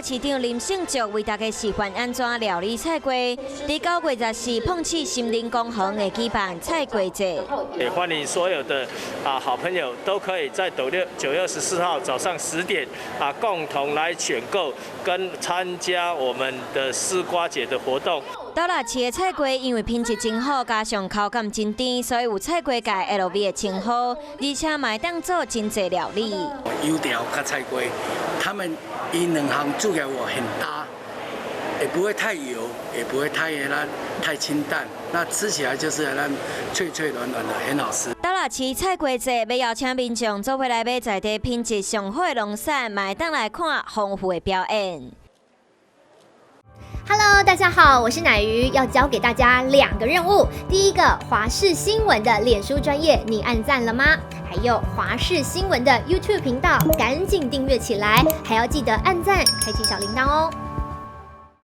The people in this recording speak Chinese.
市长林胜竹为大家示范安怎料理菜龟。伫9月24碰起心灵工行会举办菜龟节，也欢迎所有的好朋友都可以在9月14号早上10点共同来选购跟参加我们的丝瓜节的活动。倒垃市的菜龟因为品质真好，加上口感真甜，所以有菜龟界 LV 的称号，而且嘛会当做真济料理。油条跟菜龟，他们因两行做起来我很搭，也不会太油，也不会太清淡，那吃起来就是脆脆软软的，很好吃。倒垃市菜龟节要邀请民众做伙来买在地品质上好的农产，嘛会当来看丰富的表演。Hello， 大家好，我是乃瑜，要教给大家2个任务。第一个，华视新闻的脸书专页，你按赞了吗？还有华视新闻的 YouTube 频道，赶紧订阅起来，还要记得按赞，开启小铃铛哦。